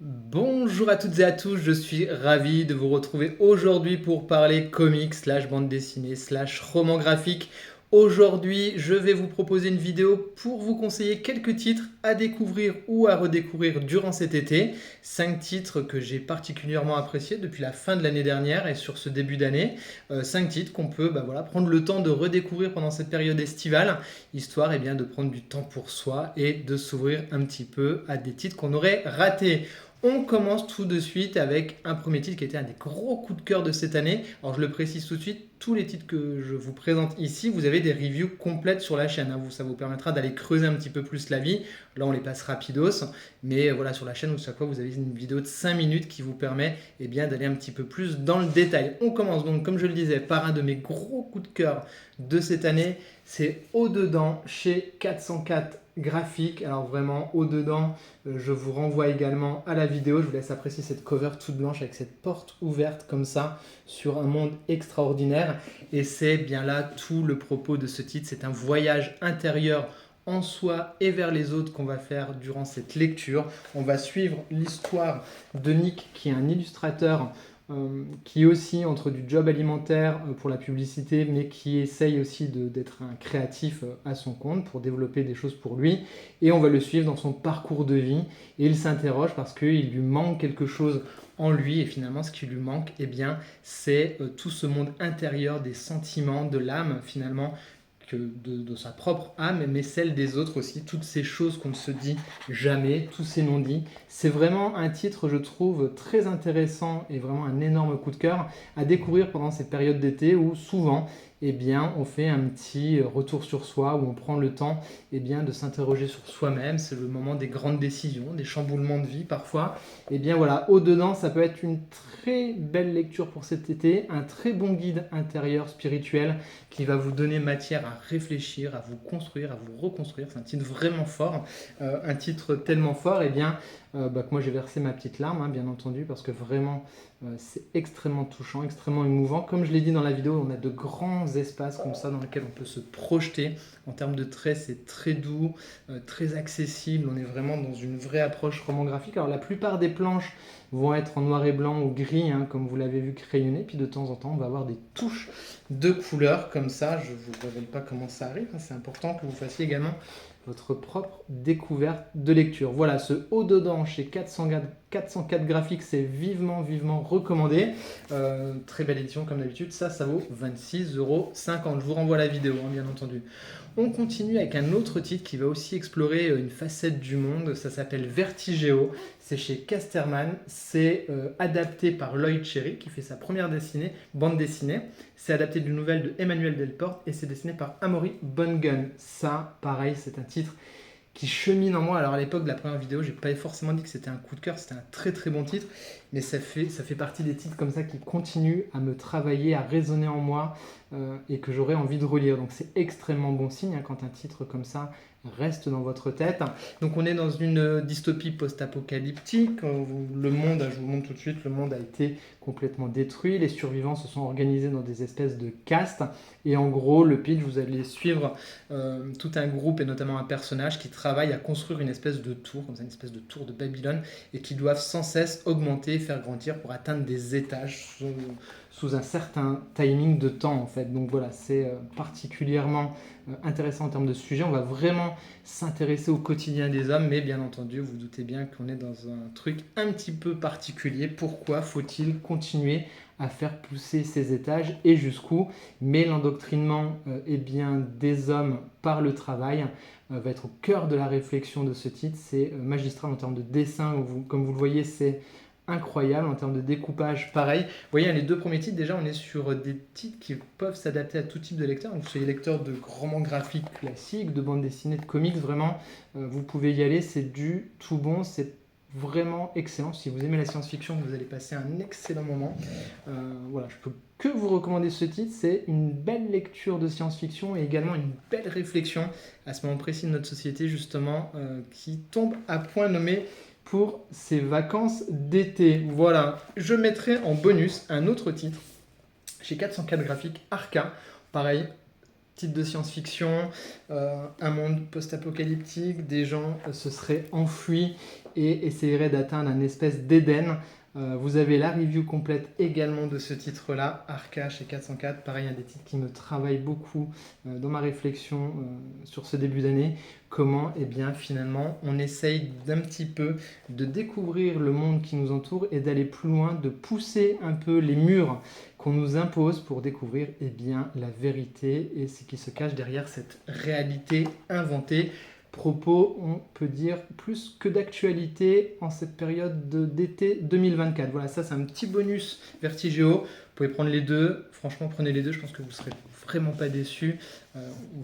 Bonjour à toutes et à tous, je suis ravi de vous retrouver aujourd'hui pour parler comics slash bande dessinée slash roman graphique. Aujourd'hui, je vais vous proposer une vidéo pour vous conseiller quelques titres à découvrir ou à redécouvrir durant cet été. 5 titres que j'ai particulièrement appréciés depuis la fin de l'année dernière et sur ce début d'année. 5 titres qu'on peut prendre le temps de redécouvrir pendant cette période estivale, histoire de prendre du temps pour soi et de s'ouvrir un petit peu à des titres qu'on aurait ratés. On commence tout de suite avec un premier titre qui était un des gros coups de cœur de cette année. Alors je le précise tout de suite, tous les titres que je vous présente ici, vous avez des reviews complètes sur la chaîne. Ça vous permettra d'aller creuser un petit peu plus la vie. Là on les passe rapidos, mais voilà, sur la chaîne, chaque fois vous avez une vidéo de 5 minutes qui vous permet d'aller un petit peu plus dans le détail. On commence donc, comme je le disais, par un de mes gros coups de cœur de cette année. C'est Au-dedans chez 404 graphique. Alors vraiment, Au-dedans, je vous renvoie également à la vidéo. Je vous laisse apprécier cette cover toute blanche avec cette porte ouverte comme ça sur un monde extraordinaire. Et c'est bien là tout le propos de ce titre. C'est un voyage intérieur en soi et vers les autres qu'on va faire durant cette lecture. On va suivre l'histoire de Nick, qui est un illustrateur qui est aussi entre du job alimentaire pour la publicité, mais qui essaye aussi d'être un créatif à son compte pour développer des choses pour lui. Et on va le suivre dans son parcours de vie. Et il s'interroge parce qu'il lui manque quelque chose en lui. Et finalement, ce qui lui manque, c'est tout ce monde intérieur des sentiments, de l'âme, finalement, de sa propre âme, mais celle des autres aussi, toutes ces choses qu'on ne se dit jamais, tous ces non-dits. C'est vraiment un titre, je trouve, très intéressant et vraiment un énorme coup de cœur à découvrir pendant cette période d'été où souvent, on fait un petit retour sur soi, où on prend le temps de s'interroger sur soi-même. C'est le moment des grandes décisions, des chamboulements de vie parfois. Voilà, Au-dedans, ça peut être une très belle lecture pour cet été, un très bon guide intérieur spirituel qui va vous donner matière à réfléchir, à vous construire, à vous reconstruire. C'est un titre vraiment fort, un titre tellement fort, que moi j'ai versé ma petite larme, bien entendu, parce que vraiment c'est extrêmement touchant, extrêmement émouvant. Comme je l'ai dit dans la vidéo, on a de grands espaces comme ça dans lesquels on peut se projeter. En termes de traits, c'est très doux, très accessible. On est vraiment dans une vraie approche roman graphique. Alors la plupart des planches vont être en noir et blanc ou gris, comme vous l'avez vu crayonné. Puis de temps en temps, on va avoir des touches de couleurs comme ça. Je ne vous révèle pas comment ça arrive. C'est important que vous fassiez également votre propre découverte de lecture. Voilà, ce Au-dedans chez 404 graphiques, c'est vivement, vivement recommandé. Très belle édition comme d'habitude. Ça vaut 26,50 €. Je vous renvoie à la vidéo, bien entendu. On continue avec un autre titre qui va aussi explorer une facette du monde. Ça s'appelle Vertigéo. C'est chez Casterman. C'est adapté par Lloyd Cherry qui fait sa première bande dessinée. C'est adapté d'une nouvelle de Emmanuel Delporte et c'est dessiné par Amaury Bonnegun. Ça, pareil, c'est un titre qui chemine en moi. Alors à l'époque de la première vidéo, j'ai pas forcément dit que c'était un coup de cœur, c'était un très très bon titre, mais ça fait partie des titres comme ça qui continuent à me travailler, à résonner en moi et que j'aurais envie de relire. Donc c'est extrêmement bon signe quand un titre comme ça reste dans votre tête. Donc on est dans une dystopie post-apocalyptique. Le monde, je vous montre tout de suite, le monde a été complètement détruit. Les survivants se sont organisés dans des espèces de castes. Et en gros, le pitch, vous allez suivre tout un groupe et notamment un personnage qui travaille à construire une espèce de tour, comme ça, une espèce de tour de Babylone, et qui doivent sans cesse augmenter, faire grandir pour atteindre des étages sous un certain timing de temps en fait. Donc voilà, c'est particulièrement intéressant en termes de sujet. On va vraiment s'intéresser au quotidien des hommes, mais bien entendu, vous doutez bien qu'on est dans un truc un petit peu particulier. Pourquoi faut-il continuer à faire pousser ces étages et jusqu'où? Mais l'endoctrinement des hommes par le travail va être au cœur de la réflexion de ce titre. C'est magistral en termes de dessin, comme vous le voyez, c'est incroyable en termes de découpage, pareil. Vous voyez, les deux premiers titres, déjà, on est sur des titres qui peuvent s'adapter à tout type de lecteur. Donc, vous soyez lecteur de romans graphiques classiques, de bandes dessinées, de comics, vraiment, vous pouvez y aller. C'est du tout bon, c'est vraiment excellent. Si vous aimez la science-fiction, vous allez passer un excellent moment. Voilà, je peux que vous recommander ce titre. C'est une belle lecture de science-fiction et également une belle réflexion à ce moment précis de notre société, justement, qui tombe à point nommé pour ces vacances d'été. Voilà, je mettrai en bonus un autre titre chez 404 graphiques, Arca. Pareil, titre de science-fiction, un monde post-apocalyptique, des gens se seraient enfuis et essaieraient d'atteindre un espèce d'Éden. Vous avez la review complète également de ce titre-là, Arca chez 404. Pareil, un des titres qui me travaille beaucoup dans ma réflexion sur ce début d'année. Comment, eh bien, finalement, on essaye d'un petit peu de découvrir le monde qui nous entoure et d'aller plus loin, de pousser un peu les murs qu'on nous impose pour découvrir, eh bien, la vérité et ce qui se cache derrière cette réalité inventée. Propos, on peut dire, plus que d'actualité en cette période d'été 2024. Voilà, ça c'est un petit bonus Vertigéo. Vous pouvez prendre les deux. Franchement, prenez les deux, je pense que vous ne serez vraiment pas déçus.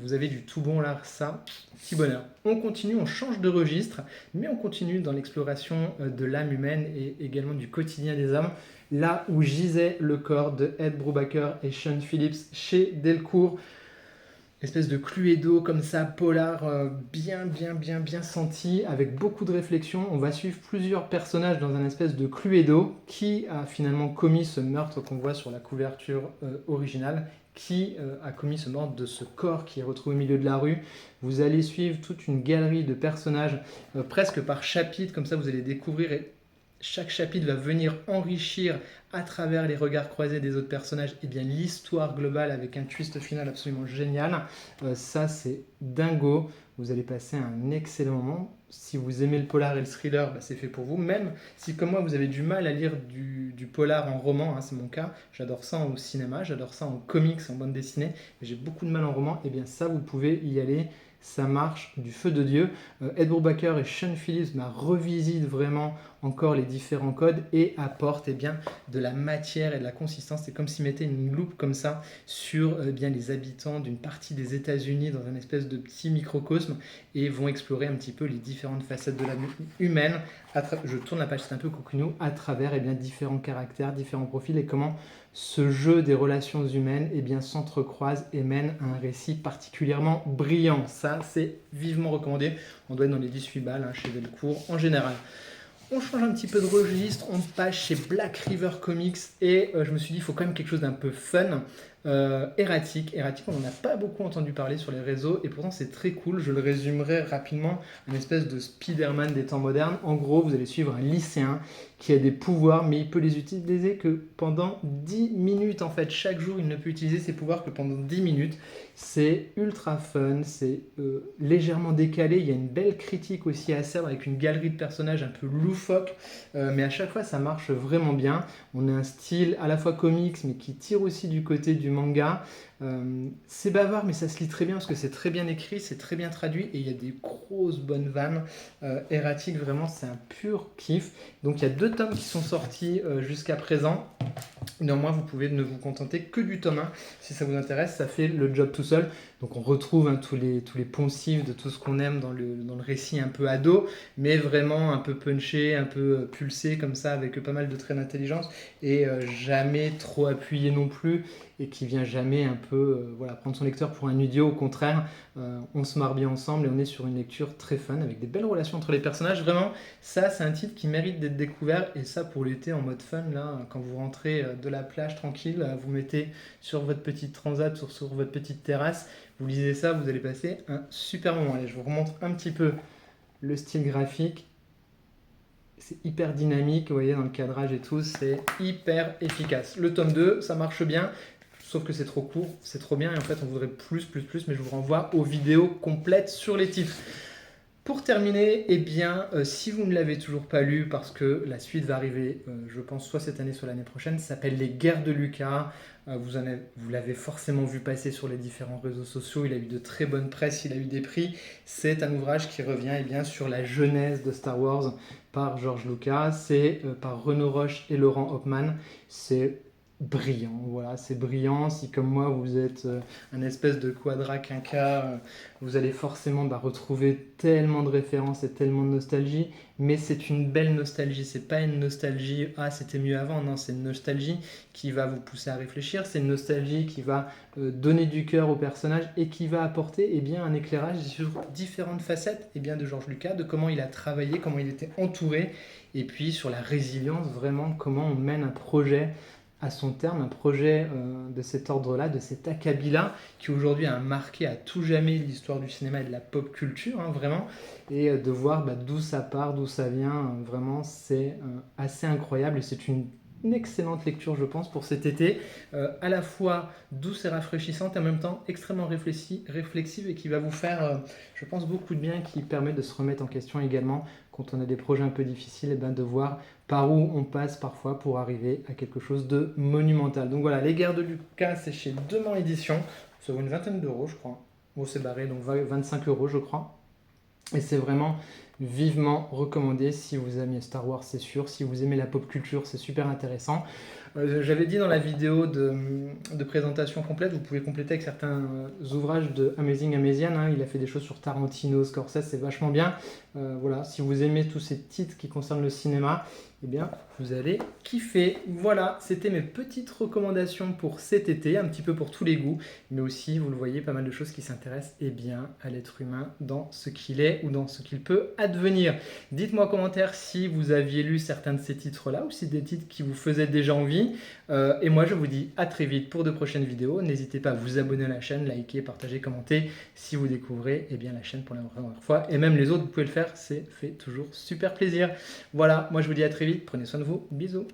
Vous avez du tout bon là, ça, petit bonheur. On continue, on change de registre, mais on continue dans l'exploration de l'âme humaine et également du quotidien des hommes. Là où gisait le corps de Ed Brubaker et Sean Phillips chez Delcourt. Espèce de Cluedo comme ça, polar, bien senti, avec beaucoup de réflexion. On va suivre plusieurs personnages dans un espèce de Cluedo qui a finalement commis ce meurtre qu'on voit sur la couverture originale, qui a commis ce meurtre de ce corps qui est retrouvé au milieu de la rue. Vous allez suivre toute une galerie de personnages, presque par chapitre, comme ça vous allez découvrir et chaque chapitre va venir enrichir à travers les regards croisés des autres personnages et bien l'histoire globale avec un twist final absolument génial. Ça c'est dingo, vous allez passer un excellent moment. Si vous aimez le polar et le thriller, bah, c'est fait pour vous. Même si comme moi vous avez du mal à lire du polar en roman, hein, c'est mon cas, j'adore ça au cinéma, j'adore ça en comics, en bande dessinée, mais j'ai beaucoup de mal en roman, et bien ça vous pouvez y aller. Ça marche du feu de Dieu. Ed Brubaker et Sean Phillips revisitent vraiment encore les différents codes et apportent bien, de la matière et de la consistance. C'est comme s'ils mettaient une loupe comme ça sur bien, les habitants d'une partie des États-Unis dans un espèce de petit microcosme et vont explorer un petit peu les différentes facettes de l'âme humaine. Je tourne la page, c'est un peu cocoonou, à travers bien, différents caractères, différents profils et comment ce jeu des relations humaines bien, s'entrecroise et mène à un récit particulièrement brillant. Ça, c'est vivement recommandé. On doit être dans les 18 balles hein, chez Delcourt en général. On change un petit peu de registre, on passe chez Black River Comics et je me suis dit il faut quand même quelque chose d'un peu fun. Erratique, on n'en a pas beaucoup entendu parler sur les réseaux et pourtant c'est très cool. Je le résumerai rapidement, une espèce de Spider-Man des temps modernes. En gros, vous allez suivre un lycéen qui a des pouvoirs, mais il peut les utiliser que pendant 10 minutes. En fait, chaque jour, il ne peut utiliser ses pouvoirs que pendant 10 minutes. C'est ultra fun, c'est légèrement décalé. Il y a une belle critique aussi à faire avec une galerie de personnages un peu loufoque, mais à chaque fois, ça marche vraiment bien. On a un style à la fois comics, mais qui tire aussi du côté du manga. C'est bavard, mais ça se lit très bien parce que c'est très bien écrit, c'est très bien traduit et il y a des grosses bonnes vannes. Erratique, vraiment, c'est un pur kiff. Donc, il y a 2 tomes qui sont sortis jusqu'à présent. Néanmoins, vous pouvez ne vous contenter que du tome 1. Si ça vous intéresse, ça fait le job tout seul. Donc on retrouve hein, tous les poncifs de tout ce qu'on aime dans le récit un peu ado, mais vraiment un peu punché, un peu pulsé comme ça, avec pas mal de traits d'intelligence, et jamais trop appuyé non plus, et qui vient jamais un peu voilà, prendre son lecteur pour un idiot. Au contraire, on se marre bien ensemble et on est sur une lecture très fun, avec des belles relations entre les personnages. Vraiment, ça c'est un titre qui mérite d'être découvert, et ça pour l'été en mode fun, là, quand vous rentrez de la plage tranquille, vous mettez sur votre petite transat, sur votre petite terrasse, vous lisez ça, vous allez passer un super moment. Allez, je vous remontre un petit peu le style graphique. C'est hyper dynamique, vous voyez, dans le cadrage et tout, c'est hyper efficace. Le tome 2, ça marche bien, sauf que c'est trop court, c'est trop bien, et en fait, on voudrait plus, mais je vous renvoie aux vidéos complètes sur les titres. Pour terminer, eh bien, si vous ne l'avez toujours pas lu, parce que la suite va arriver, je pense, soit cette année, soit l'année prochaine, ça s'appelle Les Guerres de Lucas. Vous l'avez forcément vu passer sur les différents réseaux sociaux, il a eu de très bonnes presses, il a eu des prix. C'est un ouvrage qui revient eh bien, sur la genèse de Star Wars par George Lucas. C'est par Renaud Roche et Laurent Hopman. C'est brillant, voilà, c'est brillant. Si comme moi vous êtes un espèce de quadra quinca, vous allez forcément retrouver tellement de références et tellement de nostalgie, mais c'est une belle nostalgie, c'est pas une nostalgie « ah c'était mieux avant », non, c'est une nostalgie qui va vous pousser à réfléchir, c'est une nostalgie qui va donner du cœur au personnage et qui va apporter eh bien, un éclairage sur différentes facettes eh bien, de George Lucas, de comment il a travaillé, comment il était entouré, et puis sur la résilience, vraiment comment on mène un projet à son terme, un projet de cet ordre-là, de cet acabit-là, qui aujourd'hui a marqué à tout jamais l'histoire du cinéma et de la pop culture, hein, vraiment, et de voir d'où ça part, d'où ça vient, vraiment, c'est assez incroyable et c'est une excellente lecture, je pense, pour cet été, à la fois douce et rafraîchissante, et en même temps extrêmement réflexive et qui va vous faire, je pense, beaucoup de bien, qui permet de se remettre en question également quand on a des projets un peu difficiles, et de voir par où on passe parfois pour arriver à quelque chose de monumental. Donc voilà, Les Guerres de Lucas, c'est chez Demain Édition, ça vaut une vingtaine d'euros, je crois. Bon, c'est barré, donc 25 euros, je crois. Et c'est vraiment vivement recommandé si vous aimez Star Wars, c'est sûr. Si vous aimez la pop culture, c'est super intéressant. J'avais dit dans la vidéo de présentation complète, vous pouvez compléter avec certains ouvrages de Amazing Amazian, hein. Il a fait des choses sur Tarantino, Scorsese, c'est vachement bien. Voilà, si vous aimez tous ces titres qui concernent le cinéma, eh bien, vous allez kiffer. Voilà, c'était mes petites recommandations pour cet été, un petit peu pour tous les goûts, mais aussi, vous le voyez, pas mal de choses qui s'intéressent bien à l'être humain dans ce qu'il est ou dans ce qu'il peut advenir. Dites-moi en commentaire si vous aviez lu certains de ces titres-là ou si des titres qui vous faisaient déjà envie. Et moi, je vous dis à très vite pour de prochaines vidéos. N'hésitez pas à vous abonner à la chaîne, liker, partager, commenter si vous découvrez la chaîne pour la première fois. Et même les autres, vous pouvez le faire, c'est fait toujours super plaisir. Voilà, moi je vous dis à très vite, prenez soin de vous, bisous.